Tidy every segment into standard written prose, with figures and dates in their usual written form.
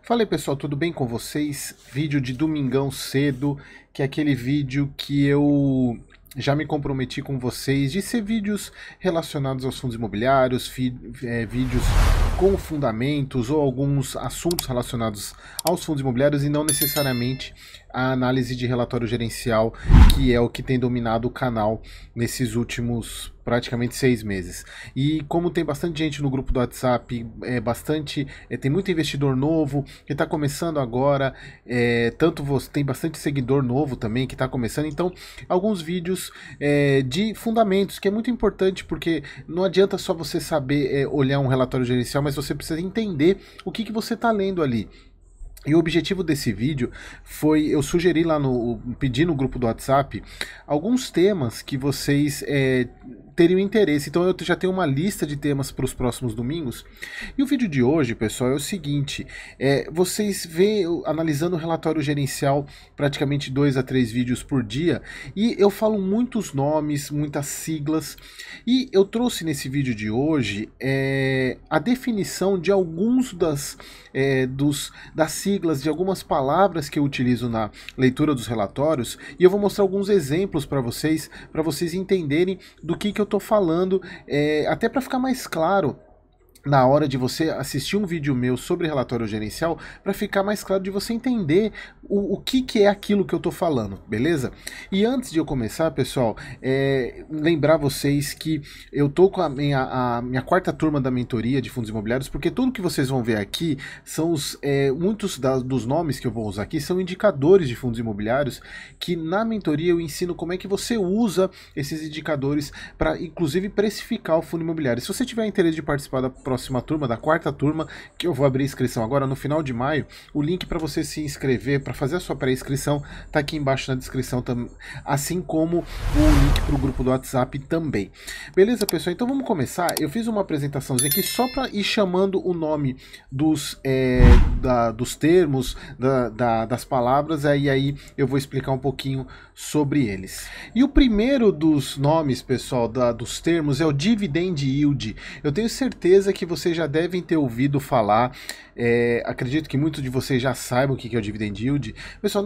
Fala aí pessoal, tudo bem com vocês? Vídeo de domingão cedo, que é aquele vídeo que eu já me comprometi com vocês de ser vídeos relacionados aos fundos imobiliários, vídeos com fundamentos ou alguns assuntos relacionados aos fundos imobiliários e não necessariamente a análise de relatório gerencial, que é o que tem dominado o canal nesses últimos praticamente 6 meses. E como tem bastante gente no grupo do WhatsApp, tem muito investidor novo que está começando agora, tem bastante seguidor novo também que está começando, então alguns vídeos de fundamentos, que é muito importante, porque não adianta só você saber olhar um relatório gerencial, mas você precisa entender o que você está lendo ali. E o objetivo desse vídeo foi, eu sugeri pedi no grupo do WhatsApp, alguns temas que vocês teriam interesse. Então eu já tenho uma lista de temas para os próximos domingos. E o vídeo de hoje, pessoal, é o seguinte, vocês veem analisando o relatório gerencial praticamente 2 a 3 vídeos por dia, e eu falo muitos nomes, muitas siglas, e eu trouxe nesse vídeo de hoje a definição de alguns das siglas, de algumas palavras que eu utilizo na leitura dos relatórios, e eu vou mostrar alguns exemplos para vocês entenderem do que eu estou falando, até para ficar mais claro na hora de você assistir um vídeo meu sobre relatório gerencial, para ficar mais claro de você entender o que é aquilo que eu estou falando, beleza? E antes de eu começar, pessoal, lembrar vocês que eu tô com a minha quarta turma da mentoria de fundos imobiliários, porque tudo que vocês vão ver aqui são muitos dos nomes que eu vou usar aqui são indicadores de fundos imobiliários, que na mentoria eu ensino como é que você usa esses indicadores para, inclusive, precificar o fundo imobiliário. Se você tiver interesse de participar da próxima turma, da quarta turma, que eu vou abrir inscrição agora no final de maio, o link para você se inscrever, para fazer a sua pré-inscrição, tá aqui embaixo na descrição, assim como o link para o grupo do WhatsApp também. Beleza, pessoal? Então vamos começar. Eu fiz uma apresentaçãozinha aqui só para ir chamando o nome dos termos, das palavras, aí eu vou explicar um pouquinho sobre eles. E o primeiro dos nomes, pessoal, dos termos é o Dividend Yield. Eu tenho certeza que vocês já devem ter ouvido falar, acredito que muitos de vocês já saibam o que é o Dividend Yield. Pessoal,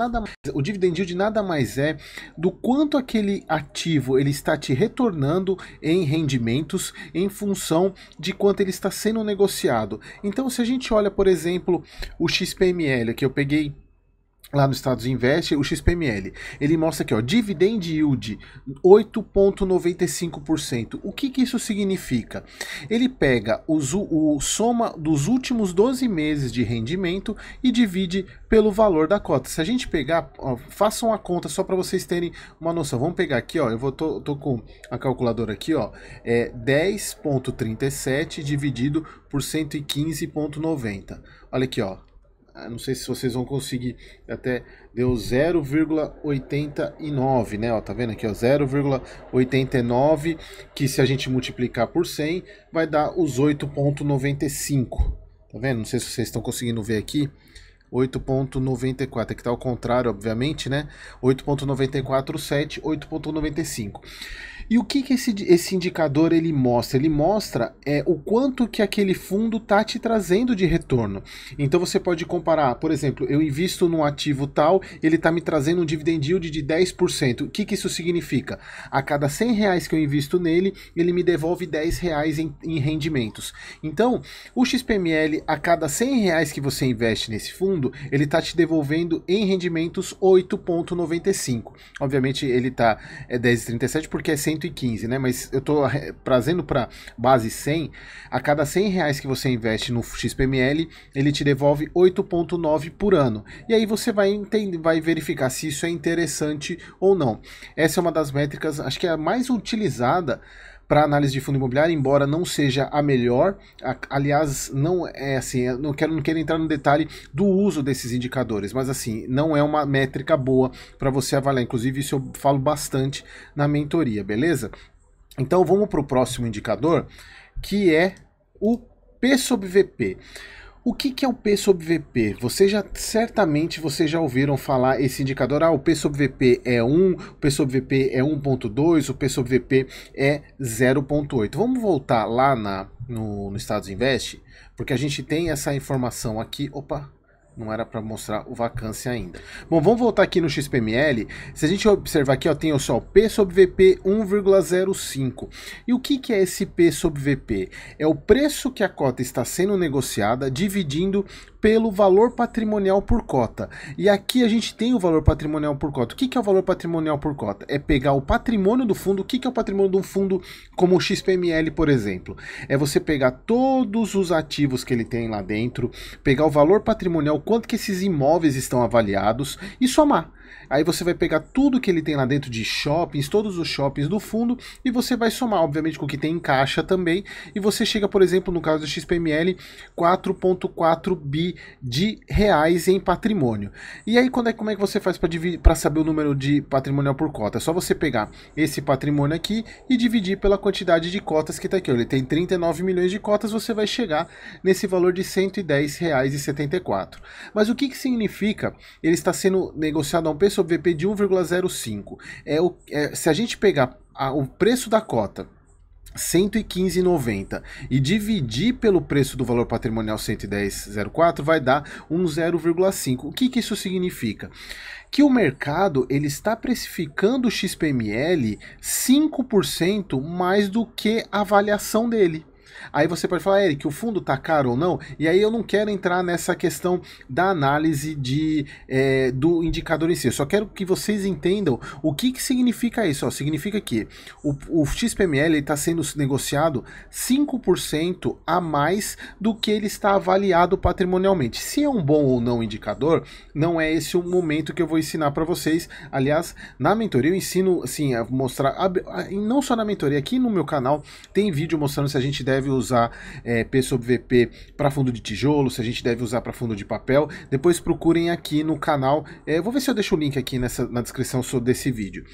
o Dividend Yield nada mais é do quanto aquele ativo ele está te retornando em rendimentos em função de quanto ele está sendo negociado. Então, se a gente olha, por exemplo, o XPML, que eu peguei lá no Estados Invest, o XPML, ele mostra aqui, ó, Dividend Yield 8,95%. O que isso significa? Ele pega soma dos últimos 12 meses de rendimento e divide pelo valor da cota. Se a gente pegar, ó, façam a conta só para vocês terem uma noção. Vamos pegar aqui, ó, tô com a calculadora aqui, ó, 10,37 dividido por 115,90. Olha aqui, ó. Não sei se vocês vão conseguir, até deu 0,89, né? Ó, tá vendo aqui, ó, 0,89, que se a gente multiplicar por 100, vai dar os 8,95. Tá vendo? Não sei se vocês estão conseguindo ver aqui. 8,94, aqui tá ao contrário, obviamente, né? 8,947, 8,95. E o que esse indicador ele mostra? Ele mostra o quanto que aquele fundo tá te trazendo de retorno. Então você pode comparar, por exemplo, eu invisto num ativo tal, ele tá me trazendo um dividend yield de 10%. O que isso significa? A cada 100 reais que eu invisto nele, ele me devolve 10 reais em rendimentos. então, o XPML, a cada 100 reais que você investe nesse fundo, ele está te devolvendo em rendimentos 8,95. Obviamente ele está 10,37 porque é 115, né? Mas eu estou trazendo para base 100. A cada 100 reais que você investe no XPML, ele te devolve 8,9 por ano. E aí você vai verificar se isso é interessante ou não. Essa é uma das métricas, acho que é a mais utilizada para análise de fundo imobiliário, embora não seja a melhor. Aliás, não é assim, eu não quero entrar no detalhe do uso desses indicadores, mas assim, não é uma métrica boa para você avaliar. Inclusive, isso eu falo bastante na mentoria, beleza? Então vamos para o próximo indicador, que é o P sobre VP. O que é o P sobre VP? Certamente vocês já ouviram falar esse indicador, o P sobre VP é 1, o P sobre VP é 1,2, o P sobre VP é 0,8. Vamos voltar lá no Estados Invest, porque a gente tem essa informação aqui. Opa, Não era para mostrar o vacância ainda. Bom, vamos voltar aqui no XPML. Se a gente observar aqui, ó, tem só o P sobre VP 1,05. E o que é esse P sobre VP? É o preço que a cota está sendo negociada dividindo pelo valor patrimonial por cota. E aqui a gente tem o valor patrimonial por cota. O que é o valor patrimonial por cota? É pegar o patrimônio do fundo. O que é o patrimônio de um fundo como o XPML, por exemplo? É você pegar todos os ativos que ele tem lá dentro, pegar o valor patrimonial, quanto que esses imóveis estão avaliados e somar. Aí você vai pegar tudo que ele tem lá dentro de shoppings, todos os shoppings do fundo, e você vai somar, obviamente, com o que tem em caixa também, e você chega, por exemplo, no caso do XPML, 4,4 bi de reais em patrimônio. E aí, como é que você faz para saber o número de patrimonial por cota? É só você pegar esse patrimônio aqui e dividir pela quantidade de cotas que está aqui. Ele tem 39 milhões de cotas, você vai chegar nesse valor de R$ 110,74. Mas o que significa ele está sendo negociado a um P sobre VP de 1,05? Se a gente pegar o preço da cota 115,90 e dividir pelo preço do valor patrimonial 110,04, vai dar um 0,5. O que isso significa? Que o mercado ele está precificando o XPML 5% mais do que a avaliação dele. Aí você pode falar, Eric, o fundo tá caro ou não? E aí eu não quero entrar nessa questão da análise do indicador em si. Eu só quero que vocês entendam o que significa isso. Ó, significa que o XPML está sendo negociado 5% a mais do que ele está avaliado patrimonialmente. Se é um bom ou não indicador, não é esse o momento que eu vou ensinar para vocês. Aliás, na mentoria eu ensino assim, a mostrar, não só na mentoria, aqui no meu canal tem vídeo mostrando se a gente deve usar P sobre VP para fundo de tijolo, se a gente deve usar para fundo de papel. Depois procurem aqui no canal, vou ver se eu deixo o link aqui na descrição desse vídeo.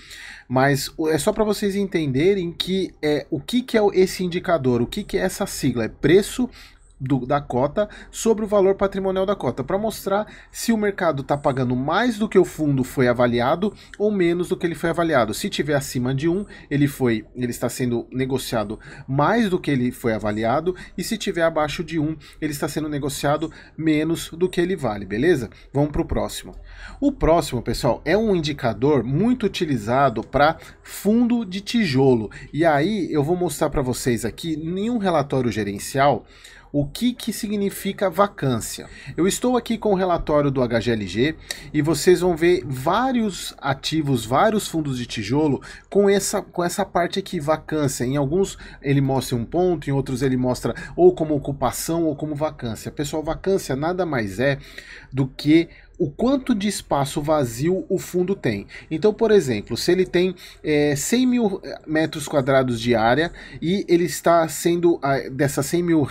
Mas é só para vocês entenderem que o que é esse indicador, o que é essa sigla, é preço da cota sobre o valor patrimonial da cota, para mostrar se o mercado está pagando mais do que o fundo foi avaliado ou menos do que ele foi avaliado. Se tiver acima de 1, ele está sendo negociado mais do que ele foi avaliado, e se tiver abaixo de 1, ele está sendo negociado menos do que ele vale, beleza? Vamos para o próximo. O próximo, pessoal, é um indicador muito utilizado para fundo de tijolo, e aí eu vou mostrar para vocês aqui em um relatório gerencial o que significa vacância. Eu estou aqui com o relatório do HGLG e vocês vão ver vários ativos, vários fundos de tijolo com essa parte aqui, vacância. Em alguns ele mostra um ponto, em outros ele mostra ou como ocupação ou como vacância. Pessoal, vacância nada mais é do que o quanto de espaço vazio o fundo tem. Então, por exemplo, se ele tem 100 mil metros quadrados de área e ele está sendo, dessas 100 mil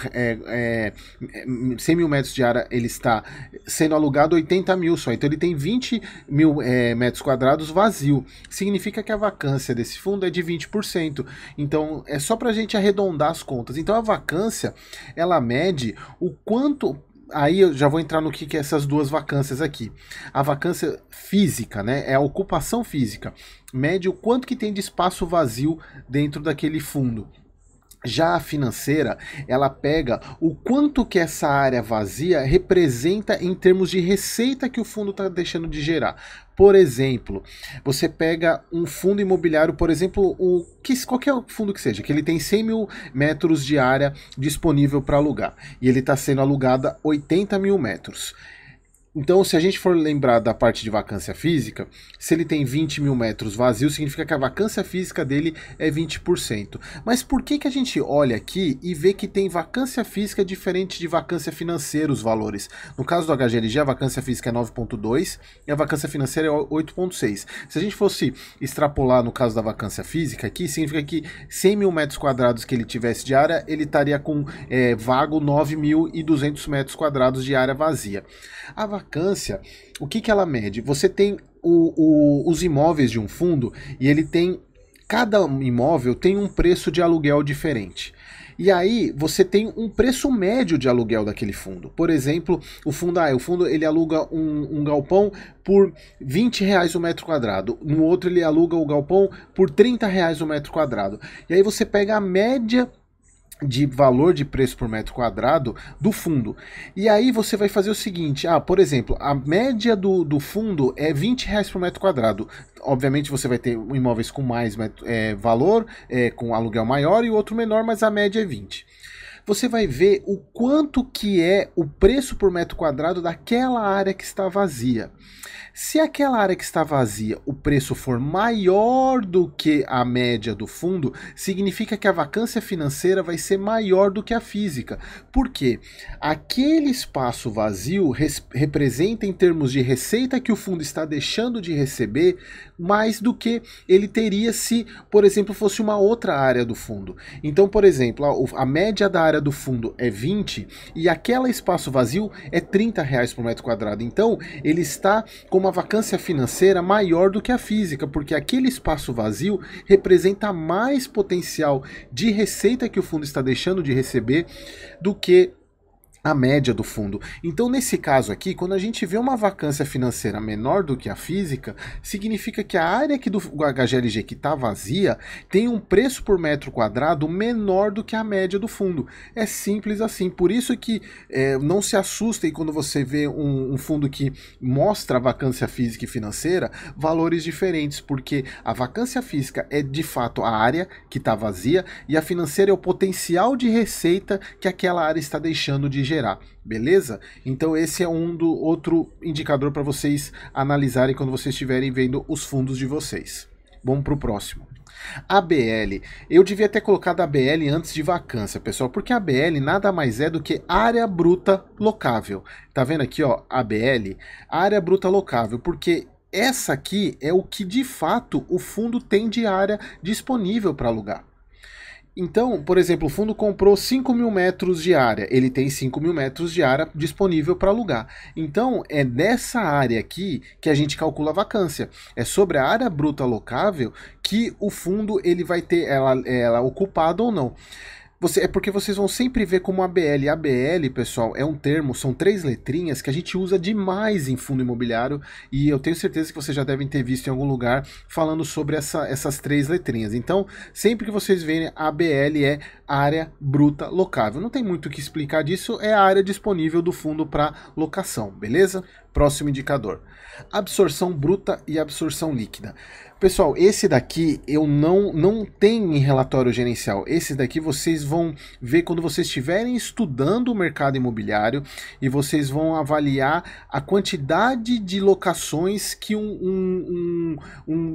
metros de área, ele está sendo alugado 80 mil só. Então ele tem 20 mil metros quadrados vazio. Significa que a vacância desse fundo é de 20%. Então é só para a gente arredondar as contas. Então a vacância, ela mede o quanto... Aí eu já vou entrar no que é essas duas vacâncias aqui. A vacância física, né, é a ocupação física. Mede o quanto que tem de espaço vazio dentro daquele fundo. Já a financeira, ela pega o quanto que essa área vazia representa em termos de receita que o fundo está deixando de gerar. Por exemplo, você pega um fundo imobiliário, por exemplo, qualquer fundo que seja, que ele tem 100 mil metros de área disponível para alugar, e ele está sendo alugado a 80 mil metros. Então, se a gente for lembrar da parte de vacância física, se ele tem 20 mil metros vazios, significa que a vacância física dele é 20%. Mas por que a gente olha aqui e vê que tem vacância física diferente de vacância financeira, os valores? No caso do HGLG, a vacância física é 9,2 e a vacância financeira é 8,6. Se a gente fosse extrapolar no caso da vacância física aqui, significa que 100 mil metros quadrados que ele tivesse de área, ele estaria com vago 9.200 metros quadrados de área vazia. A vacância, o que ela mede? Você tem os imóveis de um fundo e ele tem, cada imóvel tem um preço de aluguel diferente. E aí você tem um preço médio de aluguel daquele fundo. Por exemplo, o fundo ele aluga um galpão por R$20 o metro quadrado. No outro ele aluga o galpão por R$30 o metro quadrado. E aí você pega a média de valor de preço por metro quadrado do fundo. E aí você vai fazer o seguinte, por exemplo, a média do fundo é R$ 20 por metro quadrado. Obviamente você vai ter imóveis com mais valor, com aluguel maior, e outro menor, mas a média é 20. Você vai ver o quanto que é o preço por metro quadrado daquela área que está vazia. Se aquela área que está vazia, o preço for maior do que a média do fundo, significa que a vacância financeira vai ser maior do que a física. Por quê? Aquele espaço vazio representa, em termos de receita que o fundo está deixando de receber, mais do que ele teria se, por exemplo, fosse uma outra área do fundo. Então, por exemplo, a média da área do fundo é 20 e aquele espaço vazio é R$ 30 por metro quadrado. Então, ele está com uma vacância financeira maior do que a física, porque aquele espaço vazio representa mais potencial de receita que o fundo está deixando de receber do que a média do fundo. Então, nesse caso aqui, quando a gente vê uma vacância financeira menor do que a física, significa que a área aqui do HGLG que está vazia tem um preço por metro quadrado menor do que a média do fundo. É simples assim. Por isso que não se assustem quando você vê um fundo que mostra a vacância física e financeira valores diferentes, porque a vacância física é de fato a área que está vazia e a financeira é o potencial de receita que aquela área está deixando de gerar, beleza? Então esse é outro indicador para vocês analisarem quando vocês estiverem vendo os fundos de vocês. Vamos para o próximo. ABL. Eu devia ter colocado ABL antes de vacância, pessoal, porque ABL nada mais é do que área bruta locável. Tá vendo aqui, ó, ABL, área bruta locável, porque essa aqui é o que de fato o fundo tem de área disponível para alugar. Então, por exemplo, o fundo comprou 5.000 metros de área, ele tem 5.000 metros de área disponível para alugar. Então, é nessa área aqui que a gente calcula a vacância. É sobre a área bruta locável que o fundo ele vai ter ela ocupada ou não. É porque vocês vão sempre ver como ABL. ABL, pessoal, é um termo, são 3 letrinhas que a gente usa demais em fundo imobiliário e eu tenho certeza que vocês já devem ter visto em algum lugar falando sobre essas 3 letrinhas. Então, sempre que vocês verem ABL é área bruta locável. Não tem muito o que explicar disso, é a área disponível do fundo para locação, beleza? Próximo indicador. Absorção bruta e absorção líquida. Pessoal, esse daqui eu não tenho em relatório gerencial. Esse daqui vocês vão ver quando vocês estiverem estudando o mercado imobiliário e vocês vão avaliar a quantidade de locações que um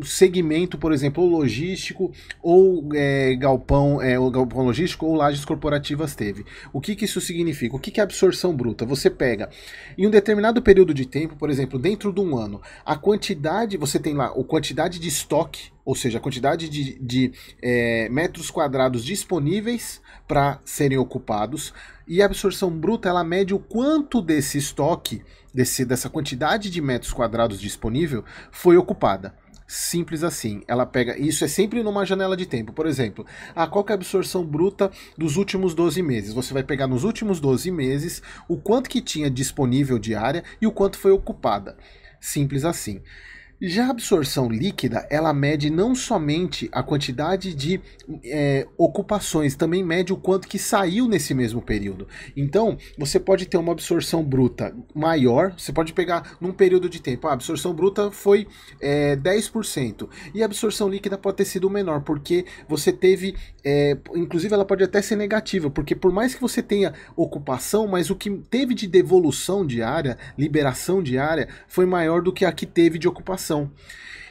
segmento, por exemplo, logístico ou galpão logístico ou lajes corporativas teve. O que isso significa? O que é absorção bruta? Você pega em um determinado período de tempo, por exemplo, dentro de um ano, a quantidade, você tem lá a quantidade de estoque, ou seja, a quantidade de metros quadrados disponíveis para serem ocupados, e a absorção bruta ela mede o quanto desse estoque, dessa quantidade de metros quadrados disponível, foi ocupada. Simples assim, ela pega, isso é sempre numa janela de tempo, por exemplo, qual que é a absorção bruta dos últimos 12 meses? Você vai pegar nos últimos 12 meses o quanto que tinha disponível de área e o quanto foi ocupada. Simples assim. Já a absorção líquida, ela mede não somente a quantidade de ocupações, também mede o quanto que saiu nesse mesmo período. Então, você pode ter uma absorção bruta maior, você pode pegar num período de tempo, a absorção bruta foi 10%, e a absorção líquida pode ter sido menor, porque você teve, inclusive ela pode até ser negativa, porque por mais que você tenha ocupação, mas o que teve de devolução de área, liberação de área, foi maior do que a que teve de ocupação.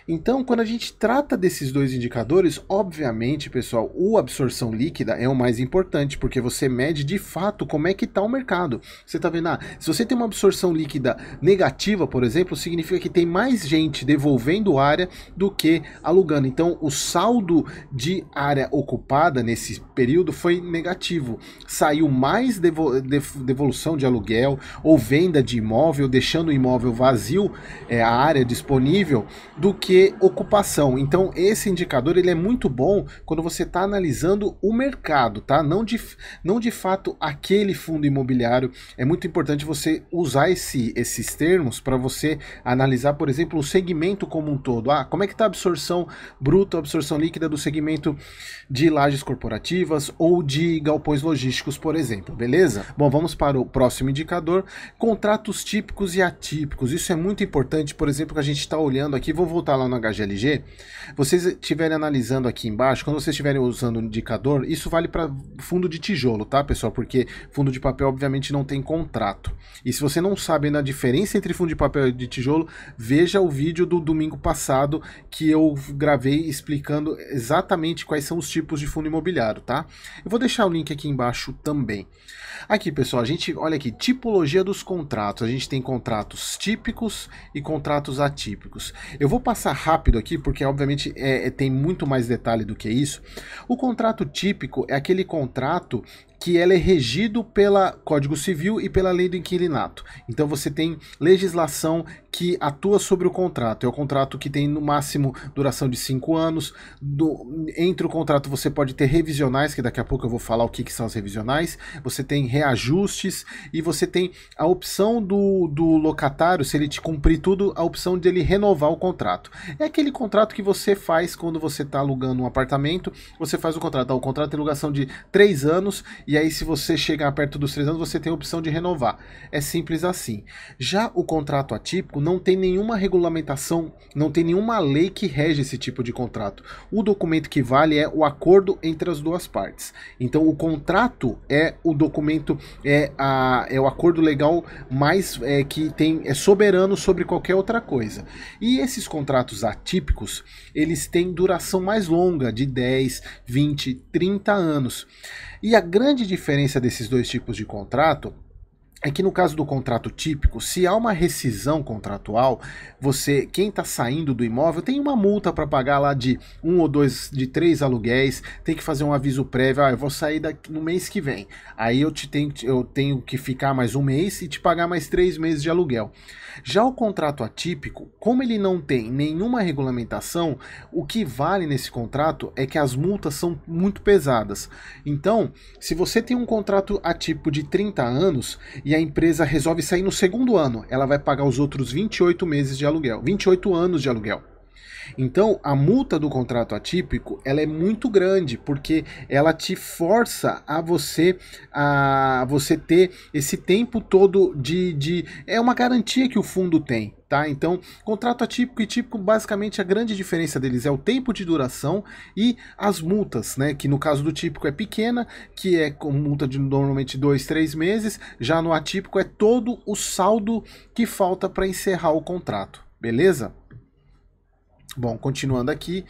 Então, quando a gente trata desses dois indicadores, obviamente, pessoal, a absorção líquida é o mais importante, porque você mede de fato como é que está o mercado. Você está vendo, se você tem uma absorção líquida negativa, por exemplo, significa que tem mais gente devolvendo área do que alugando. Então, o saldo de área ocupada nesse período foi negativo. Saiu mais devolução de aluguel ou venda de imóvel, deixando o imóvel vazio, a área disponível, do que que ocupação. Então esse indicador ele é muito bom quando você está analisando o mercado, tá? Não de fato aquele fundo imobiliário. É muito importante você usar esses termos para você analisar, por exemplo, o segmento como um todo. Como é que está a absorção bruta, a absorção líquida do segmento de lajes corporativas ou de galpões logísticos, por exemplo, beleza? Bom, vamos para o próximo indicador, contratos típicos e atípicos. Isso é muito importante, por exemplo, que a gente está olhando aqui, vou voltar lá no HGLG, vocês estiverem analisando aqui embaixo, quando vocês estiverem usando o indicador, isso vale para fundo de tijolo, tá, pessoal? Porque fundo de papel, obviamente, não tem contrato. E se você não sabe ainda a diferença entre fundo de papel e de tijolo, veja o vídeo do domingo passado que eu gravei explicando exatamente quais são os tipos de fundo imobiliário, tá? Eu vou deixar o link aqui embaixo também. Aqui, pessoal, a gente olha aqui, tipologia dos contratos. A gente tem contratos típicos e contratos atípicos. Eu vou passar rápido aqui, porque obviamente tem muito mais detalhe do que isso. O contrato típico é aquele contrato que ele é regido pela Código Civil e pela Lei do Inquilinato. Então você tem legislação que atua sobre o contrato. É o contrato que tem no máximo duração de 5 anos. Entre o contrato você pode ter revisionais, que daqui a pouco eu vou falar o que são as revisionais. Você tem reajustes e você tem a opção do locatário, se ele te cumprir tudo, a opção dele renovar o contrato. É aquele contrato que você faz quando você está alugando um apartamento, você faz o contrato. O contrato tem duração de 3 anos e aí se você chegar perto dos 3 anos, você tem a opção de renovar. É simples assim. Já o contrato atípico não tem nenhuma regulamentação, não tem nenhuma lei que rege esse tipo de contrato. O documento que vale é o acordo entre as duas partes. Então o contrato é o documento, é o acordo legal mais que é soberano sobre qualquer outra coisa. E esses contratos atípicos, eles têm duração mais longa, de 10, 20, 30 anos. E a grande diferença desses dois tipos de contrato é que no caso do contrato típico, se há uma rescisão contratual, quem está saindo do imóvel tem uma multa para pagar lá de 1 ou 2, de 3 aluguéis, tem que fazer um aviso prévio, eu vou sair no mês que vem, aí eu tenho que ficar mais um mês e te pagar mais 3 meses de aluguel. Já o contrato atípico, como ele não tem nenhuma regulamentação, o que vale nesse contrato é que as multas são muito pesadas. Então, se você tem um contrato atípico de 30 anos e a empresa resolve sair no segundo ano, ela vai pagar os outros 28 meses de aluguel, 28 anos de aluguel. Então, a multa do contrato atípico, ela é muito grande, porque ela te força a você ter esse tempo todo é uma garantia que o fundo tem, tá? Então, contrato atípico e típico, basicamente a grande diferença deles é o tempo de duração e as multas, né? Que no caso do típico é pequena, que é com multa de normalmente 2, 3 meses, já no atípico é todo o saldo que falta para encerrar o contrato, beleza? Bom, continuando aqui,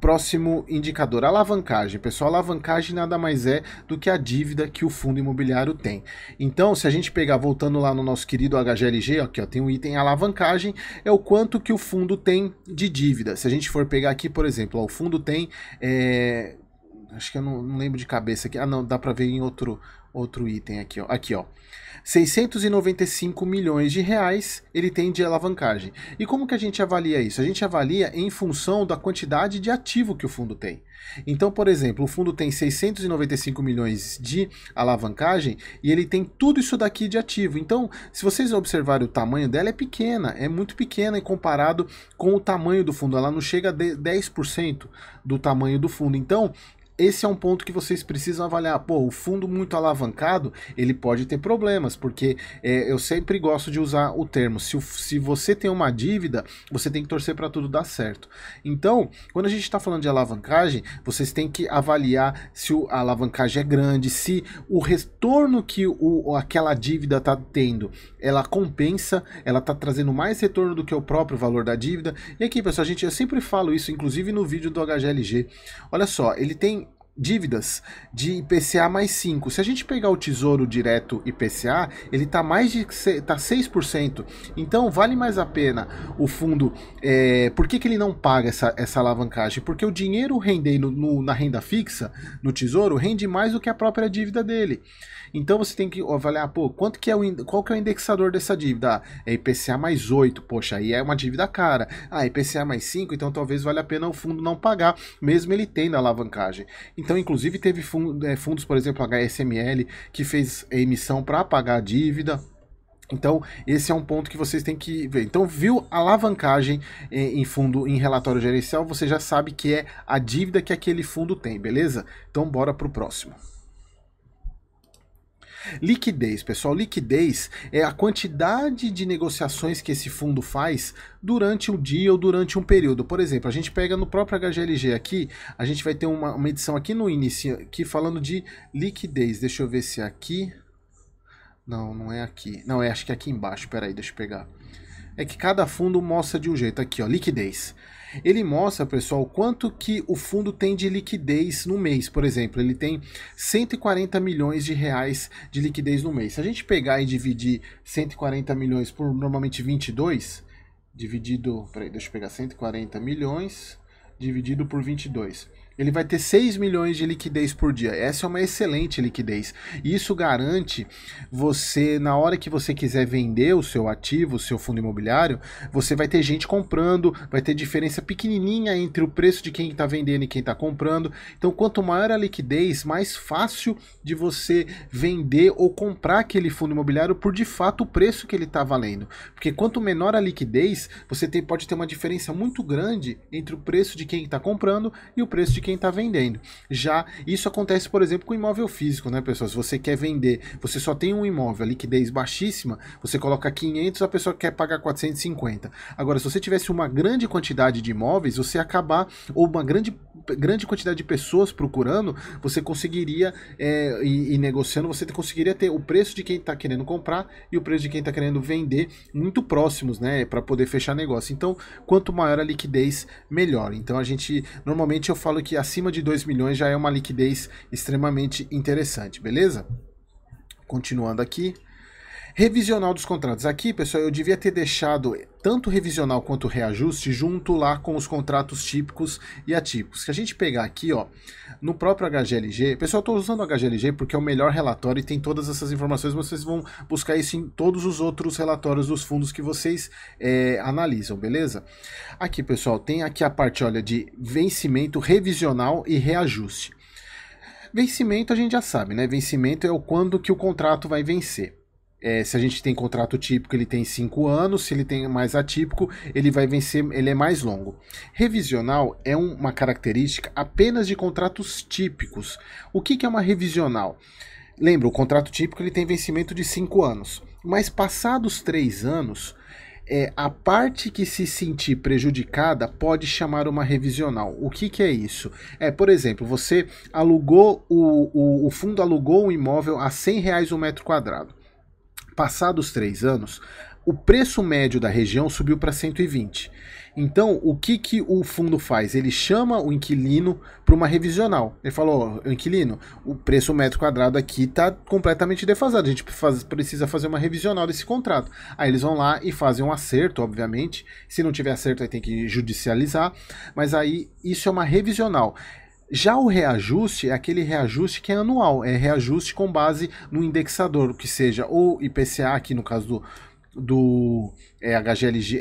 próximo indicador, alavancagem. Pessoal, alavancagem nada mais é do que a dívida que o fundo imobiliário tem. Então, se a gente pegar, voltando lá no nosso querido HGLG, aqui ó, tem um item alavancagem, é o quanto que o fundo tem de dívida. Se a gente for pegar aqui, por exemplo, ó, o fundo tem, acho que eu não lembro de cabeça aqui, não, dá para ver em outro item aqui, ó. Aqui, ó. 695 milhões de reais ele tem de alavancagem. E como que a gente avalia isso? A gente avalia em função da quantidade de ativo que o fundo tem. Então, por exemplo, o fundo tem 695 milhões de alavancagem e ele tem tudo isso daqui de ativo. Então, se vocês observarem o tamanho dela, é pequena, é muito pequena comparado com o tamanho do fundo. Ela não chega a 10% do tamanho do fundo. Então, esse é um ponto que vocês precisam avaliar. Pô, o fundo muito alavancado, ele pode ter problemas, porque eu sempre gosto de usar o termo, se você tem uma dívida, você tem que torcer para tudo dar certo. Então, quando a gente está falando de alavancagem, vocês têm que avaliar se a alavancagem é grande, se o retorno que aquela dívida está tendo, ela compensa, ela está trazendo mais retorno do que o próprio valor da dívida. E aqui, pessoal, eu sempre falo isso, inclusive no vídeo do HGLG. Olha só, ele tem dívidas de IPCA mais 5. Se a gente pegar o Tesouro Direto IPCA, ele está tá 6%. Então vale mais a pena o fundo. Por que ele não paga essa alavancagem? Porque o dinheiro rendendo na renda fixa, no Tesouro, rende mais do que a própria dívida dele. Então você tem que avaliar, pô, quanto que é qual que é o indexador dessa dívida? Ah, é IPCA mais 8, poxa, aí é uma dívida cara. Ah, IPCA mais 5, então talvez valha a pena o fundo não pagar, mesmo ele tendo alavancagem. Então, inclusive, teve fundos, por exemplo, HSML, que fez emissão para pagar a dívida. Então, esse é um ponto que vocês têm que ver. Então, viu alavancagem em fundo, em relatório gerencial, você já sabe que é a dívida que aquele fundo tem, beleza? Então, bora para o próximo. Liquidez, pessoal. Liquidez é a quantidade de negociações que esse fundo faz durante um dia ou durante um período. Por exemplo, a gente pega no próprio HGLG aqui, a gente vai ter uma edição aqui no início, aqui falando de liquidez. Deixa eu ver se é aqui. Não, não é aqui. Não, acho que é aqui embaixo. Peraí, deixa eu pegar. É que cada fundo mostra de um jeito. Aqui, ó, liquidez. Ele mostra, pessoal, quanto que o fundo tem de liquidez no mês. Por exemplo, ele tem 140 milhões de reais de liquidez no mês. Se a gente pegar e dividir 140 milhões por normalmente 22, dividido... Peraí, deixa eu pegar 140 milhões dividido por 22. Ele vai ter 6 milhões de liquidez por dia. Essa é uma excelente liquidez. Isso garante você, na hora que você quiser vender o seu ativo, o seu fundo imobiliário, você vai ter gente comprando, vai ter diferença pequenininha entre o preço de quem está vendendo e quem está comprando. Então, quanto maior a liquidez, mais fácil de você vender ou comprar aquele fundo imobiliário por, de fato, o preço que ele está valendo. Porque quanto menor a liquidez, você pode ter uma diferença muito grande entre o preço de quem está comprando e o preço de quem está vendendo. Já isso acontece, por exemplo, com imóvel físico, né, pessoal? Se você quer vender, você só tem um imóvel, a liquidez baixíssima, você coloca 500, a pessoa quer pagar 450. Agora, se você tivesse uma grande quantidade de imóveis, você acabar, ou uma grande quantidade de pessoas procurando, você conseguiria, e negociando, você conseguiria ter o preço de quem está querendo comprar e o preço de quem está querendo vender muito próximos, né, para poder fechar negócio. Então, quanto maior a liquidez, melhor. Então, normalmente eu falo que acima de 2 milhões já é uma liquidez extremamente interessante, beleza? Continuando aqui. Revisional dos contratos. Aqui, pessoal, eu devia ter deixado tanto o revisional quanto o reajuste junto lá com os contratos típicos e atípicos. Se a gente pegar aqui, ó, no próprio HGLG, pessoal, eu estou usando o HGLG porque é o melhor relatório e tem todas essas informações, vocês vão buscar isso em todos os outros relatórios dos fundos que vocês analisam, beleza? Aqui, pessoal, tem aqui a parte, olha, de vencimento, revisional e reajuste. Vencimento a gente já sabe, né? Vencimento é o quando que o contrato vai vencer. Se a gente tem contrato típico, ele tem 5 anos, se ele tem mais atípico, ele vai vencer, ele é mais longo. Revisional é uma característica apenas de contratos típicos. O que é uma revisional? Lembra, o contrato típico ele tem vencimento de 5 anos, mas passados 3 anos, a parte que se sentir prejudicada pode chamar uma revisional. O que é isso? Por exemplo, você alugou, o fundo alugou um imóvel a R$100 o metro quadrado. Passados 3 anos, o preço médio da região subiu para 120. Então, o que o fundo faz? Ele chama o inquilino para uma revisional. Ele falou, inquilino, o preço metro quadrado aqui está completamente defasado, a gente precisa fazer uma revisional desse contrato. Aí eles vão lá e fazem um acerto, obviamente. Se não tiver acerto, aí tem que judicializar. Mas aí, isso é uma revisional. Já o reajuste é aquele reajuste que é anual, é reajuste com base no indexador, que seja ou IPCA, aqui no caso do HGLG,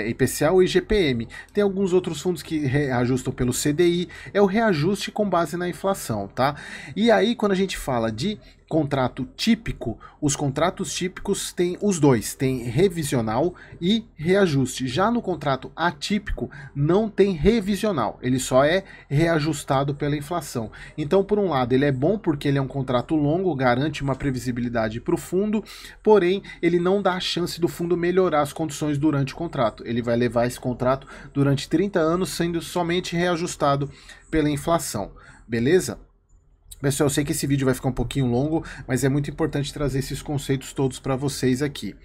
IPCA ou IGPM. Tem alguns outros fundos que reajustam pelo CDI, é o reajuste com base na inflação, tá? E aí, quando a gente fala de contrato típico, os contratos típicos têm os dois, tem revisional e reajuste. Já no contrato atípico, não tem revisional, ele só é reajustado pela inflação. Então, por um lado, ele é bom porque ele é um contrato longo, garante uma previsibilidade para o fundo, porém, ele não dá a chance do fundo melhorar as condições durante o contrato. Ele vai levar esse contrato durante 30 anos sendo somente reajustado pela inflação, beleza? Pessoal, eu sei que esse vídeo vai ficar um pouquinho longo, mas é muito importante trazer esses conceitos todos para vocês aqui.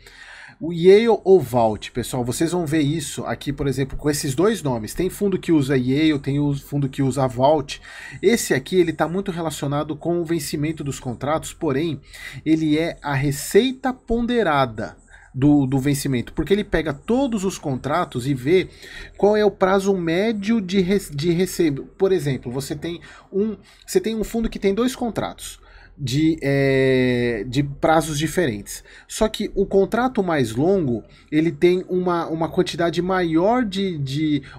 O Yale ou Vault, pessoal, vocês vão ver isso aqui, por exemplo, com esses dois nomes. Tem fundo que usa Yale, tem o fundo que usa Vault. Esse aqui, ele está muito relacionado com o vencimento dos contratos, porém, ele é a receita ponderada do vencimento, porque ele pega todos os contratos e vê qual é o prazo médio de recebo. Por exemplo, você tem um fundo que tem 2 contratos. de prazos diferentes. Só que o contrato mais longo, ele tem uma quantidade maior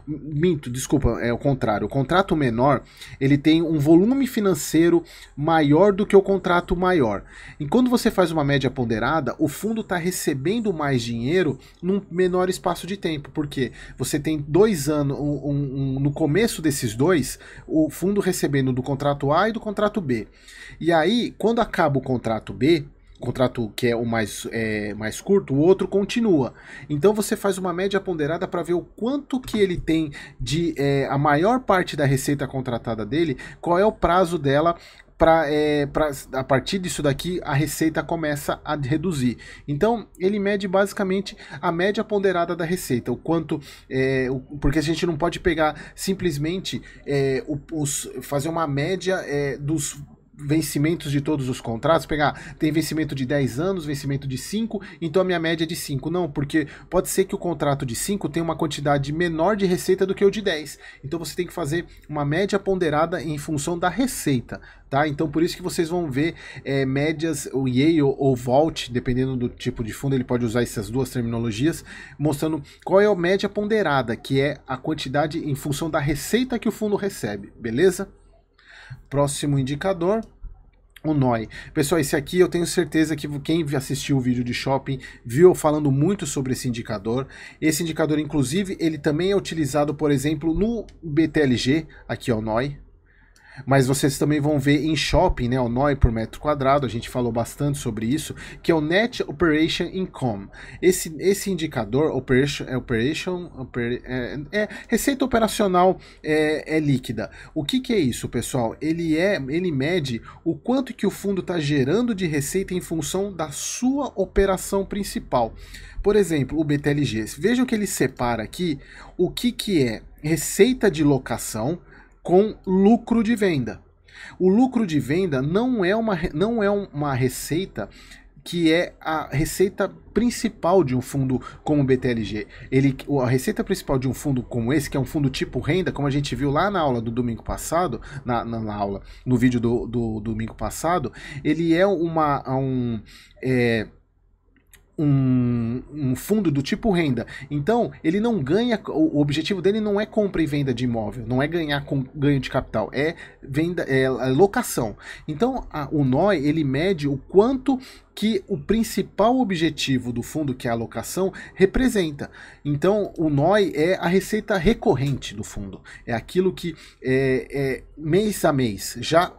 Minto, desculpa, é o contrário. O contrato menor, ele tem um volume financeiro maior do que o contrato maior. E quando você faz uma média ponderada, o fundo está recebendo mais dinheiro num menor espaço de tempo, porque você tem 2 anos, no começo desses dois, o fundo recebendo do contrato A e do contrato B. E aí, quando acaba o contrato B, contrato que é o mais curto, o outro continua. Então você faz uma média ponderada para ver o quanto que ele tem de a maior parte da receita contratada dele, qual é o prazo dela. A partir disso daqui, a receita começa a reduzir. Então, ele mede basicamente a média ponderada da receita, o quanto. Porque a gente não pode pegar simplesmente fazer uma média dos vencimentos de todos os contratos, tem vencimento de 10 anos, vencimento de 5, então a minha média é de 5. Não, porque pode ser que o contrato de 5 tenha uma quantidade menor de receita do que o de 10. Então você tem que fazer uma média ponderada em função da receita, tá? Então por isso que vocês vão ver médias, o Yale ou Vault, dependendo do tipo de fundo, ele pode usar essas duas terminologias, mostrando qual é a média ponderada, que é a quantidade em função da receita que o fundo recebe, beleza? Próximo indicador, o NOI. Pessoal, esse aqui eu tenho certeza que quem assistiu o vídeo de shopping viu eu falando muito sobre esse indicador. Esse indicador, inclusive, ele também é utilizado, por exemplo, no BTLG, aqui é o NOI. Mas vocês também vão ver em shopping, né, o NOI por metro quadrado, a gente falou bastante sobre isso, que é o Net Operation Income. Esse indicador, receita operacional líquida. O que é isso, pessoal? Ele mede o quanto que o fundo está gerando de receita em função da sua operação principal. Por exemplo, o BTLG. Vejam que ele separa aqui o que é receita de locação com lucro de venda. O lucro de venda não é uma receita que é a receita principal de um fundo como o BTLG. A receita principal de um fundo como esse, que é um fundo tipo renda, como a gente viu lá na aula do domingo passado, no vídeo do domingo passado, ele é um fundo do tipo renda. Então, ele não ganha, o objetivo dele não é compra e venda de imóvel, não é ganhar com ganho de capital, é locação. Então, o NOI, ele mede o quanto que o principal objetivo do fundo, que é a alocação, representa. Então, o NOI é a receita recorrente do fundo. É aquilo que mês a mês. Já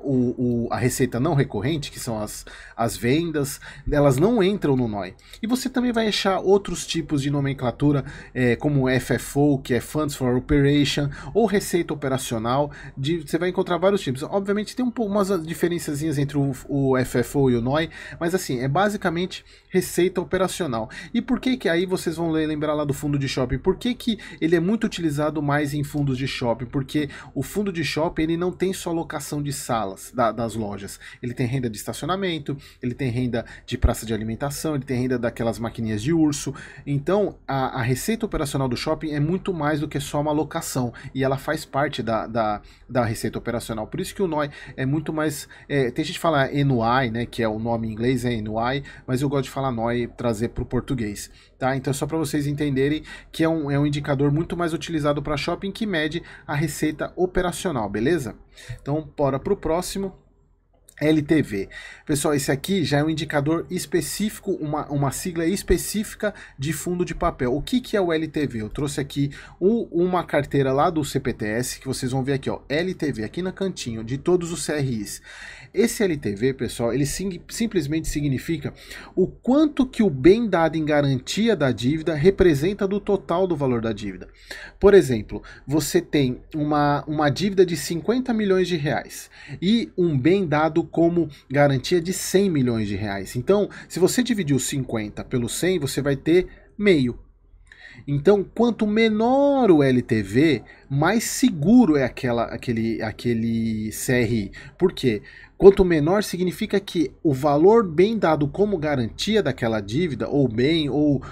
a receita não recorrente, que são as vendas, elas não entram no NOI. E você também vai achar outros tipos de nomenclatura, como FFO, que é Funds for Operation, ou receita operacional. Você vai encontrar vários tipos. Obviamente tem umas diferençazinhas entre o FFO e o NOI, mas assim, é basicamente receita operacional. E por que aí vocês vão lembrar lá do fundo de shopping? Por que ele é muito utilizado mais em fundos de shopping? Porque o fundo de shopping, ele não tem só locação de salas das lojas. Ele tem renda de estacionamento, ele tem renda de praça de alimentação, ele tem renda daquelas maquininhas de urso. Então, a receita operacional do shopping é muito mais do que só uma locação. E ela faz parte da receita operacional. Por isso que o NOI é muito mais... tem gente que fala NOI, né, que é o nome em inglês, é NOI, mas eu gosto de falar NOI, trazer para o português, tá? Então, só para vocês entenderem que é um indicador muito mais utilizado para shopping, que mede a receita operacional, beleza? Então, bora para o próximo. LTV. Pessoal, esse aqui já é um indicador específico, uma sigla específica de fundo de papel. O que é o LTV? Eu trouxe aqui uma carteira lá do CPTS, que vocês vão ver aqui, ó, LTV, aqui no cantinho, de todos os CRIs. Esse LTV, pessoal, ele simplesmente significa o quanto que o bem dado em garantia da dívida representa do total do valor da dívida. Por exemplo, você tem uma dívida de 50 milhões de reais e um bem dado como garantia de 100 milhões de reais. Então, se você dividir os 50 pelo 100, você vai ter meio. Então, quanto menor o LTV, mais seguro é aquele CRI. Por quê? Quanto menor, significa que o valor bem dado como garantia daquela dívida, ou bem, ou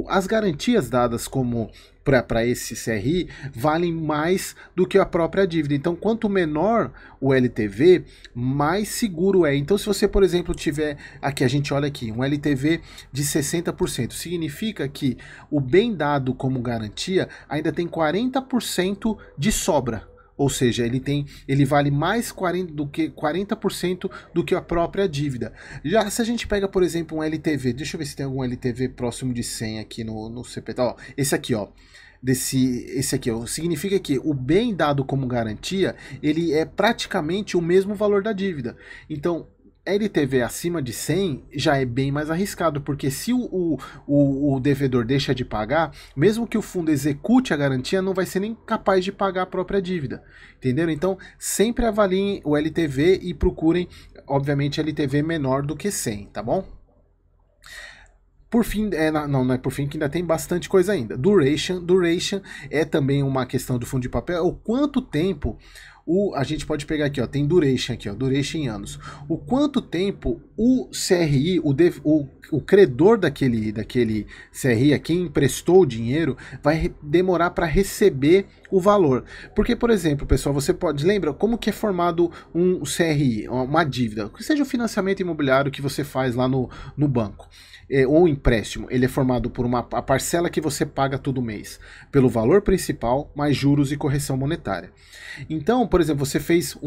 as garantias dadas como para esse CRI valem mais do que a própria dívida. Então, quanto menor o LTV, mais seguro é. Então, se você, por exemplo, tiver aqui, a gente olha aqui, um LTV de 60%, significa que o bem dado como garantia ainda tem 40% de sobra. Ou seja, ele vale mais 40% do que a própria dívida. Já se a gente pega, por exemplo, um LTV, deixa eu ver se tem algum LTV próximo de 100 aqui no CPT. Ó, esse aqui, ó. Esse aqui, ó, significa que o bem dado como garantia, ele é praticamente o mesmo valor da dívida. Então, LTV acima de 100 já é bem mais arriscado, porque se o devedor deixa de pagar, mesmo que o fundo execute a garantia, não vai ser nem capaz de pagar a própria dívida, entenderam? Então, sempre avaliem o LTV e procurem, obviamente, LTV menor do que 100, tá bom? Por fim, não é por fim, que ainda tem bastante coisa ainda. Duration é também uma questão do fundo de papel, é o quanto tempo a gente pode pegar aqui, ó, tem duration aqui, ó, duration em anos. O quanto tempo o CRI, o credor daquele CRI, a quem emprestou o dinheiro, vai demorar para receber o valor. Porque, por exemplo, pessoal, você lembra como que é formado um CRI, uma dívida, que seja o financiamento imobiliário que você faz lá no banco. Ou empréstimo, ele é formado por a parcela que você paga todo mês, pelo valor principal, mais juros e correção monetária. Então, por exemplo, você fez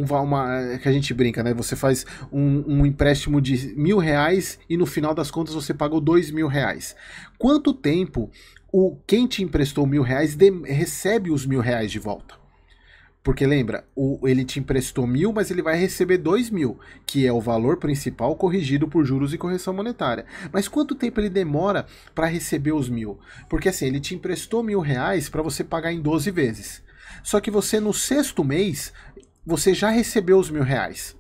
que a gente brinca, né? Você faz um empréstimo de R$1.000 e no final das contas você pagou R$2.000. Quanto tempo quem te emprestou R$1.000 recebe os R$1.000 de volta? Porque lembra, ele te emprestou 1.000, mas ele vai receber 2.000, que é o valor principal corrigido por juros e correção monetária. Mas quanto tempo ele demora para receber os 1.000? Porque assim, ele te emprestou R$1.000 para você pagar em 12 vezes. Só que você no 6º mês, você já recebeu os R$1.000.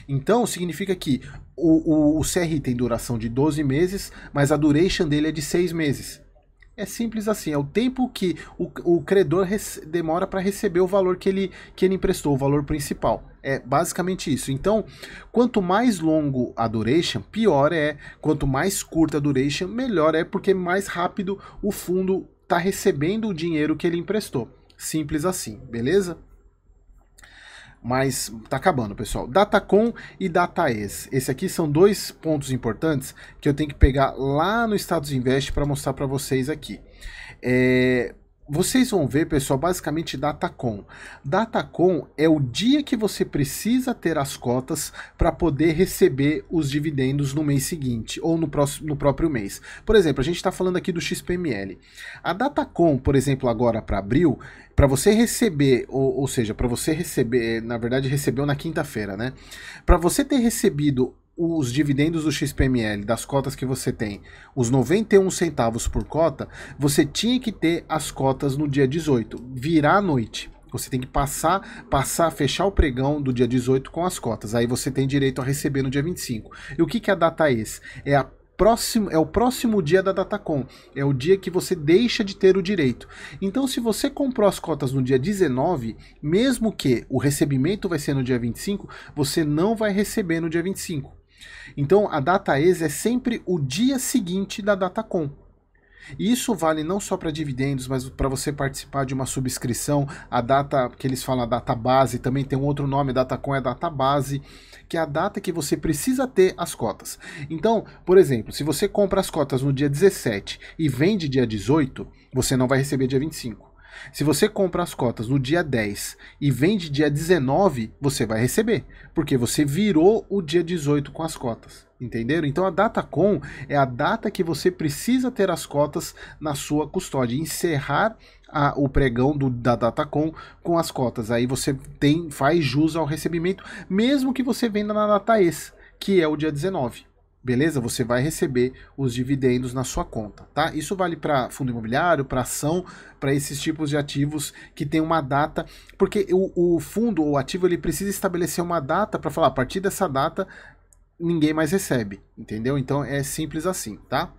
Então, significa que o CRI tem duração de 12 meses, mas a duration dele é de 6 meses. É simples assim, é o tempo que o credor demora para receber o valor que ele emprestou, o valor principal. É basicamente isso. Então, quanto mais longo a duration, pior é. Quanto mais curta a duration, melhor é, porque mais rápido o fundo está recebendo o dinheiro que ele emprestou. Simples assim, beleza? Mas tá acabando, pessoal. Datacom e Dataex. Esse aqui são dois pontos importantes que eu tenho que pegar lá no Status Invest para mostrar para vocês aqui. Vocês vão ver, pessoal, basicamente Datacom. Datacom é o dia que você precisa ter as cotas para poder receber os dividendos no mês seguinte ou no próprio mês. Por exemplo, a gente está falando aqui do XPML. A Datacom, por exemplo, agora para abril, para você receber, ou seja, para você receber, na verdade recebeu na quinta-feira, né? Para você ter recebido os dividendos do XPML, das cotas que você tem, os 91 centavos por cota, você tinha que ter as cotas no dia 18, virar à noite. Você tem que fechar o pregão do dia 18 com as cotas. Aí você tem direito a receber no dia 25. E o que é a Dataex? É o próximo dia da Datacom, é o dia que você deixa de ter o direito. Então, se você comprou as cotas no dia 19, mesmo que o recebimento vai ser no dia 25, você não vai receber no dia 25. Então, a Dataex é sempre o dia seguinte da Datacom. E isso vale não só para dividendos, mas para você participar de uma subscrição, a data que eles falam, a data base, também tem um outro nome, a Datacom é a data base, que é a data que você precisa ter as cotas. Então, por exemplo, se você compra as cotas no dia 17 e vende dia 18, você não vai receber dia 25. Se você compra as cotas no dia 10 e vende dia 19, você vai receber, porque você virou o dia 18 com as cotas, entenderam? Então a Datacom é a data que você precisa ter as cotas na sua custódia, encerrar o pregão da Datacom com as cotas, aí você faz jus ao recebimento, mesmo que você venda na Dataex, que é o dia 19. Beleza? Você vai receber os dividendos na sua conta, tá? Isso vale para fundo imobiliário, para ação, para esses tipos de ativos que tem uma data, porque o fundo ou ativo ele precisa estabelecer uma data para falar, a partir dessa data ninguém mais recebe, entendeu? Então é simples assim, tá?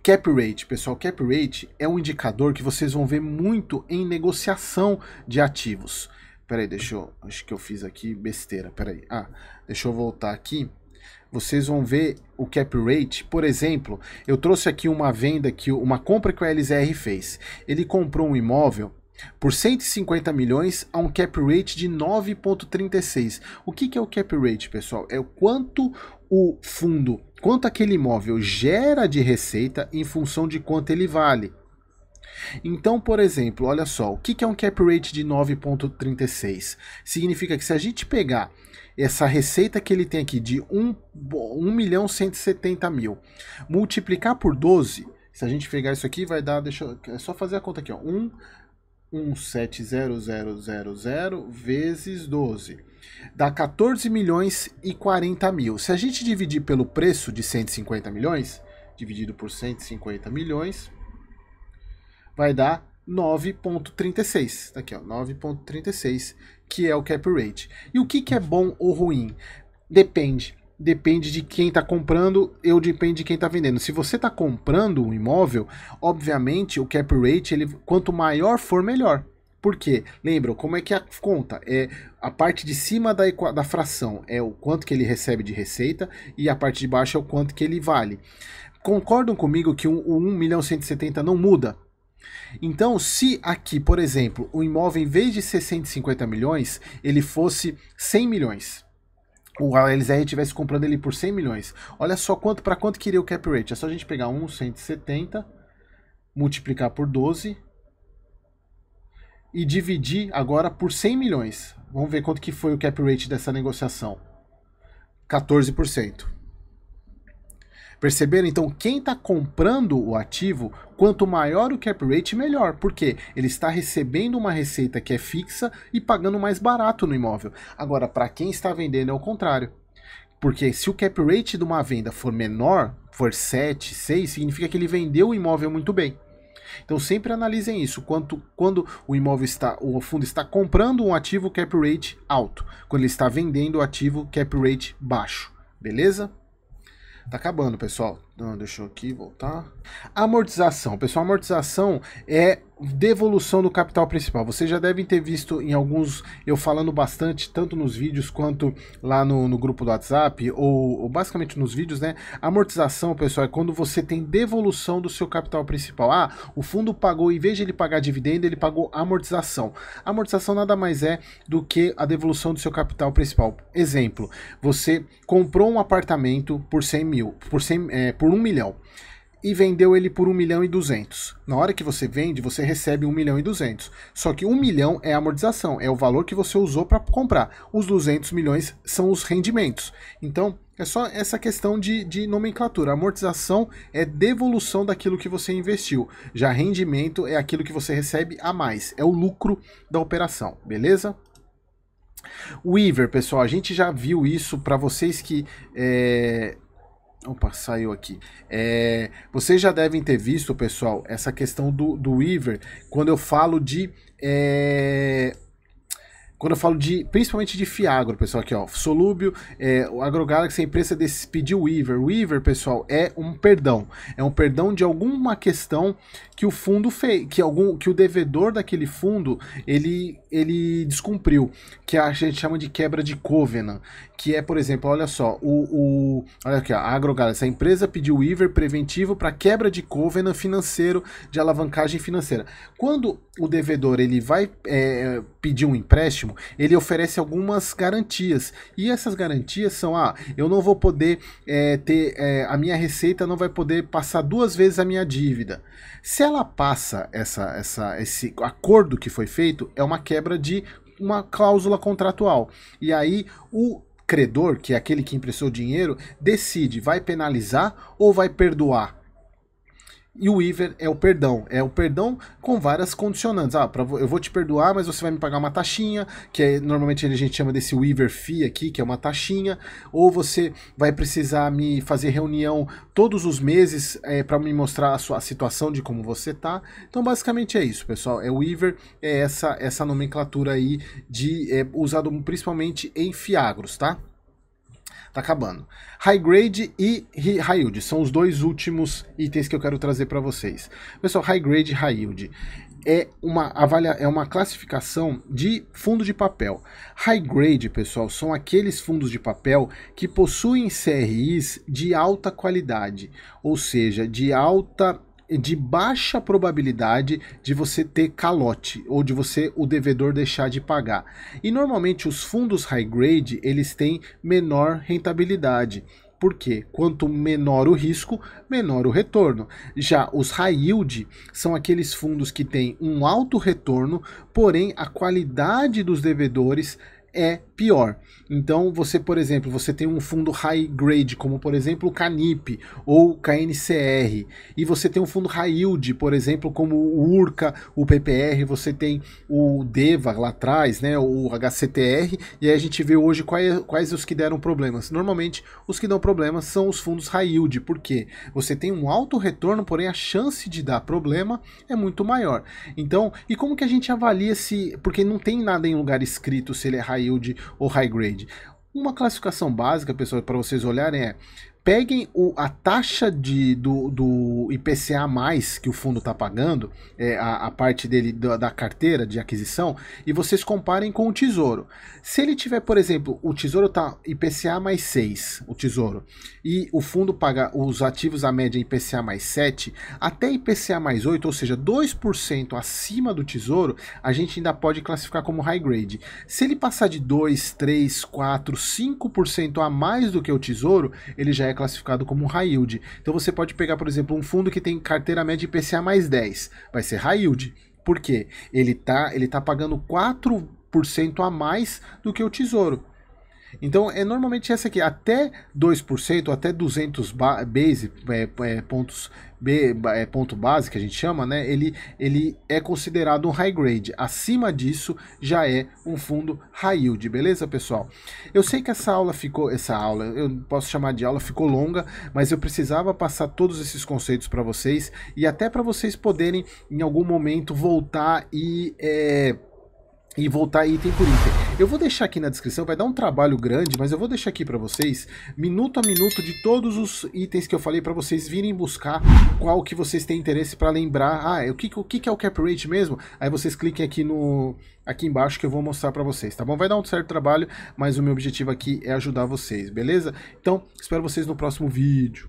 Cap Rate, pessoal, Cap Rate é um indicador que vocês vão ver muito em negociação de ativos. Peraí, acho que eu fiz aqui besteira, peraí. Deixa eu voltar aqui. Vocês vão ver o cap rate. Por exemplo, eu trouxe aqui uma venda, uma compra que o LZR fez. Ele comprou um imóvel por 150 milhões a um cap rate de 9,36. O que é o cap rate, pessoal? É o quanto o fundo, quanto aquele imóvel gera de receita em função de quanto ele vale. Então, por exemplo, olha só, o que é um cap rate de 9,36? Significa que se a gente pegar essa receita que ele tem aqui de 1.170.000, multiplicar por 12, se a gente pegar isso aqui vai dar, é só fazer a conta aqui, ó, 1,170.000 vezes 12. Dá 14 milhões e 40 mil. Se a gente dividir pelo preço de 150 milhões, dividido por 150 milhões, vai dar 9,36. Tá aqui, ó, 9,36, que é o cap rate. E o que é bom ou ruim? Depende. Depende de quem está comprando, depende de quem está vendendo. Se você está comprando um imóvel, obviamente o cap rate, quanto maior for, melhor. Por quê? Lembra, como é que a conta? É a parte de cima da fração é o quanto que ele recebe de receita e a parte de baixo é o quanto que ele vale. Concordam comigo que o 1.170.000 não muda? Então, se aqui, por exemplo, o imóvel, em vez de ser 150 milhões, ele fosse 100 milhões, o LZR estivesse comprando ele por 100 milhões, olha só para quanto queria o cap rate. É só a gente pegar 1.170, multiplicar por 12 e dividir agora por 100 milhões. Vamos ver quanto que foi o cap rate dessa negociação. 14%. Perceberam? Então, quem está comprando o ativo, quanto maior o cap rate, melhor. Por quê? Ele está recebendo uma receita que é fixa e pagando mais barato no imóvel. Agora, para quem está vendendo é o contrário. Porque se o cap rate de uma venda for menor, for 7, 6, significa que ele vendeu o imóvel muito bem. Então sempre analisem isso, quando o fundo está comprando um ativo, cap rate alto. Quando ele está vendendo o ativo, cap rate baixo. Beleza? Tá acabando, pessoal. Não, deixa eu aqui voltar. Amortização. Pessoal, amortização é devolução do capital principal. Vocês já devem ter visto em alguns, eu falando bastante, tanto nos vídeos quanto lá no grupo do WhatsApp, ou basicamente nos vídeos, né? Amortização, pessoal, é quando você tem devolução do seu capital principal. O fundo pagou, em vez de ele pagar dividendo, ele pagou amortização. Amortização nada mais é do que a devolução do seu capital principal. Exemplo, você comprou um apartamento por 100 mil, por 1 milhão. E vendeu ele por 1.200.000. Na hora que você vende, você recebe 1.200.000. Só que 1 milhão é a amortização, é o valor que você usou para comprar. Os 200 milhões são os rendimentos. Então, é só essa questão de nomenclatura. A amortização é devolução daquilo que você investiu. Já rendimento é aquilo que você recebe a mais. É o lucro da operação, beleza? Weaver, pessoal, a gente já viu isso para vocês que... Opa, saiu aqui. Vocês já devem ter visto, pessoal, essa questão do Weaver, quando eu falo de... principalmente de Fiagro, pessoal, aqui, ó, Solúbio, o AgroGalaxy, a empresa pediu Weaver. Weaver, pessoal, é um perdão de alguma questão que o fundo fez, que o devedor daquele fundo, ele descumpriu, que a gente chama de quebra de covenant, que é, por exemplo, olha só, olha aqui, ó, a AgroGalaxy, a empresa pediu Weaver preventivo para quebra de covenant financeiro, de alavancagem financeira. Quando o devedor ele vai pedir um empréstimo, ele oferece algumas garantias, e essas garantias são, eu não vou poder a minha receita não vai poder passar 2 vezes a minha dívida. Se ela passa esse acordo que foi feito, é uma quebra de uma cláusula contratual, e aí o credor, que é aquele que emprestou dinheiro, decide, vai penalizar ou vai perdoar. E o Weaver é o perdão com várias condicionantes. Eu vou te perdoar, mas você vai me pagar uma taxinha, que normalmente a gente chama desse Weaver Fee aqui, que é uma taxinha, ou você vai precisar me fazer reunião todos os meses para me mostrar a sua situação de como você tá. Então basicamente é isso, pessoal. O Weaver é essa nomenclatura aí usado principalmente em fiagros, tá? Tá acabando. High Grade e High Yield são os dois últimos itens que eu quero trazer para vocês. Pessoal, High Grade e High Yield. é uma classificação de fundo de papel. High grade, pessoal, são aqueles fundos de papel que possuem CRIs de alta qualidade, ou seja, de baixa probabilidade de você ter calote ou de o devedor deixar de pagar. E normalmente os fundos high grade, eles têm menor rentabilidade. Por quê? Quanto menor o risco, menor o retorno. Já os high yield são aqueles fundos que têm um alto retorno, porém a qualidade dos devedores é pior. Então você, por exemplo, você tem um fundo high grade, como por exemplo o Canip ou KNCR, e você tem um fundo high yield, por exemplo, como o Urca, o PPR, você tem o Deva lá atrás, né, o HCTR, e aí a gente vê hoje quais os que deram problemas. Normalmente os que dão problemas são os fundos high yield, porque você tem um alto retorno, porém a chance de dar problema é muito maior. Então, e como que a gente avalia se, porque não tem nada em lugar escrito se ele é high yield ou high grade. Uma classificação básica, pessoal, para vocês olharem é: peguem a taxa do IPCA mais que o fundo está pagando, a parte dele da carteira de aquisição, e vocês comparem com o Tesouro. Se ele tiver, por exemplo, o Tesouro está IPCA mais 6, o Tesouro, e o fundo paga os ativos a média IPCA mais 7, até IPCA mais 8, ou seja, 2% acima do Tesouro, a gente ainda pode classificar como high grade. Se ele passar de 2, 3, 4, 5% a mais do que o Tesouro, ele já é classificado como high yield. Então você pode pegar, por exemplo, um fundo que tem carteira média IPCA mais 10, vai ser high yield. Por quê? Ele tá pagando 4% a mais do que o Tesouro. Então, normalmente essa aqui, até 2%, até 200 pontos ponto base, que a gente chama, né? Ele é considerado um high grade. Acima disso, já é um fundo high yield, beleza, pessoal? Eu sei que essa aula, eu posso chamar de aula, ficou longa, mas eu precisava passar todos esses conceitos para vocês, e até para vocês poderem, em algum momento, voltar e voltar item por item. Eu vou deixar aqui na descrição, vai dar um trabalho grande, mas eu vou deixar aqui para vocês, minuto a minuto, de todos os itens que eu falei, para vocês virem buscar qual que vocês têm interesse, para lembrar, o que é o cap rate mesmo? Aí vocês cliquem aqui embaixo que eu vou mostrar para vocês, tá bom? Vai dar um certo trabalho, mas o meu objetivo aqui é ajudar vocês, beleza? Então, espero vocês no próximo vídeo.